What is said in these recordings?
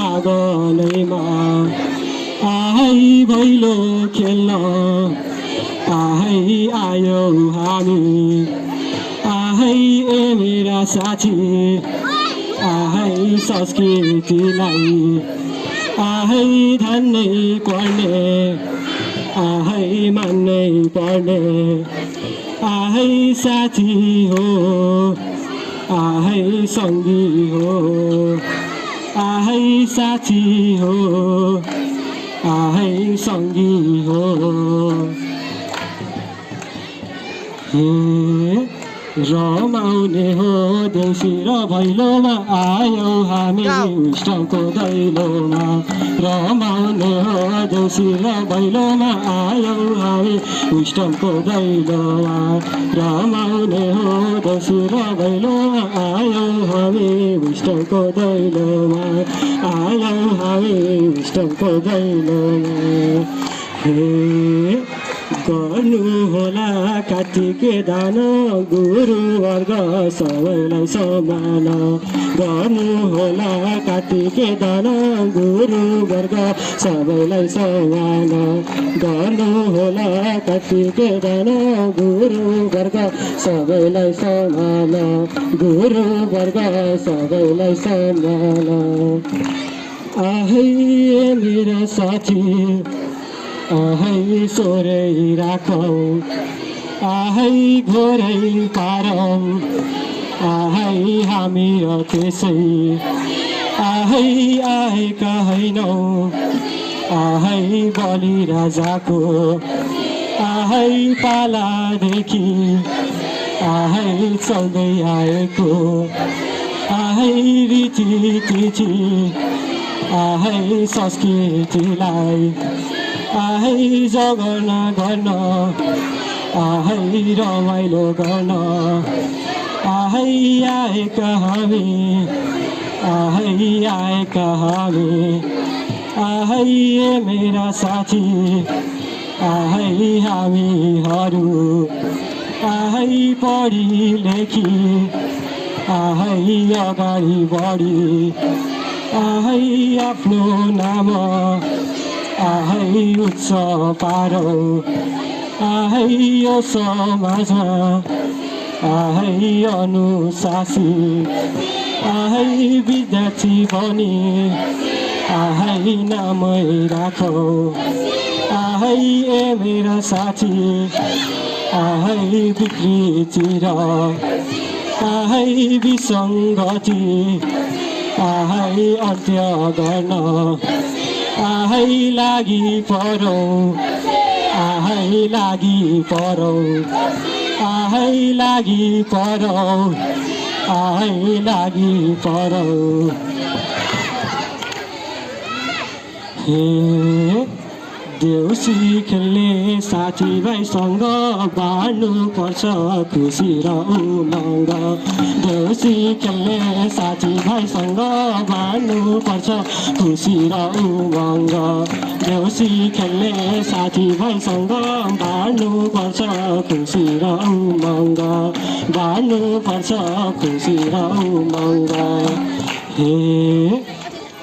आँगनैमा आहै भैलो खेल्न आहै आयौ हामी आहै ए मेरा साथी आहै संस्कृतिलाई आहै धान्नै पर्ने आहै मान्नै पर्ने आहै साथी हो आहै सङ्गी हो आहै साथी हो आहै सङ्गी हो रमाउने हो देउसी र भैलोमा आयौ हामी इष्टको दैलोमा रमाउने हो देउसी र भैलोमा आयौ हामी इष्टको दैलोमा रमाउने हो देउसी र भैलोमा आयौ हामी इष्टको दैलोमा आयौ हामी इष्टको दैलोमा गर्नु होला कार्तिके दान गुरुवर्ग सबैलाई समान गर्नु होला कार्तिके दान गुरुवर्ग सबैलाई समान गर्नु होला कार्तिके दान गुरुवर्ग सबैलाई समान गुरुवर्ग सबैलाई समान आहै मेरा साथी आहै सोरै राखौ आहै घोरै पारौँ आहै हामी त्यसै आहै आएका होइनौ आहै बलि राजाको आहै पालादेखि आहै चल्दै आएको आहै रीतिथिति आहै संस्कृतिलाई आहै जगर्ना गर्न आहै रमाइलो गर्न आहै आएका हामी आहै आएका हामी आहै ए मेरा साथी आहै हामीहरू आहै पढी लेखी आहै अगाडि बढी आहै आफ्नो नाम आहै उच्च पारौ आहै यो समाजमा आहै अनुशासी आहै विद्यार्थी बनी आहै नामै राखौ आहै ए मेरा साथी आहै विकृति र आहै विसङ्गति आहै अन्त्य गर्न आहै लागि परौ आहै लागि परौ आहै लागि परौ आहै लागि परौ देउसी खेल्ने साथीभाइसँग बाँड्नु पर्छ खुसी र उमङ्ग देउसी खेल्ने साथीभाइसँग बाँड्नु पर्छ खुसी र उमङ्ग देउसी खेल्ने साथीभाइसँग बाँड्नु पर्छ खुसी र उमङ्ग बाँड्नु पर्छ खुसी र उमङ्ग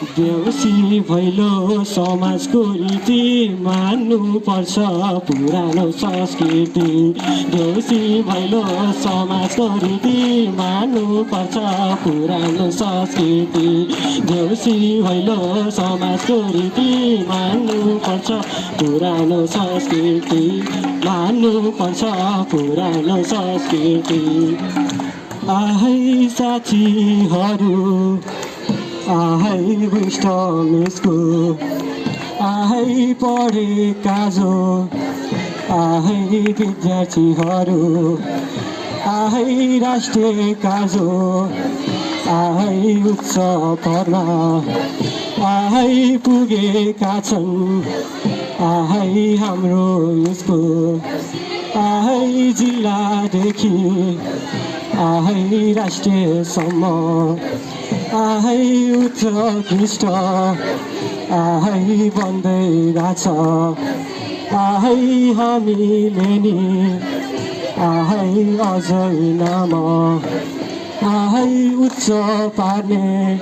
देउसी भैलो समाजको रीति मान्नु पर्छ पुरानो संस्कृति देउसी भैलो समाजको रीति मान्नु पर्छ पुरानो संस्कृति देउसी भैलो समाजको रीति मान्नु पर्छ पुरानो संस्कृति मान्नु पर्छ पुरानो संस्कृति आहै साथीहरू आहै विष्ट मिसको आहै पढेका जो आहै विद्यार्थीहरू आहै राष्ट्रिय काजो आहै उच्च पदमा आहै पुगेका छन् आहै हाम्रो स्कुल आहै जिल्लादेखि आहै राष्ट्रियसम्म आहै उत्कृष्ट आहै बन्दै गछ आहै हामीले नि आहै अझै नाम आहै उच्च पार्ने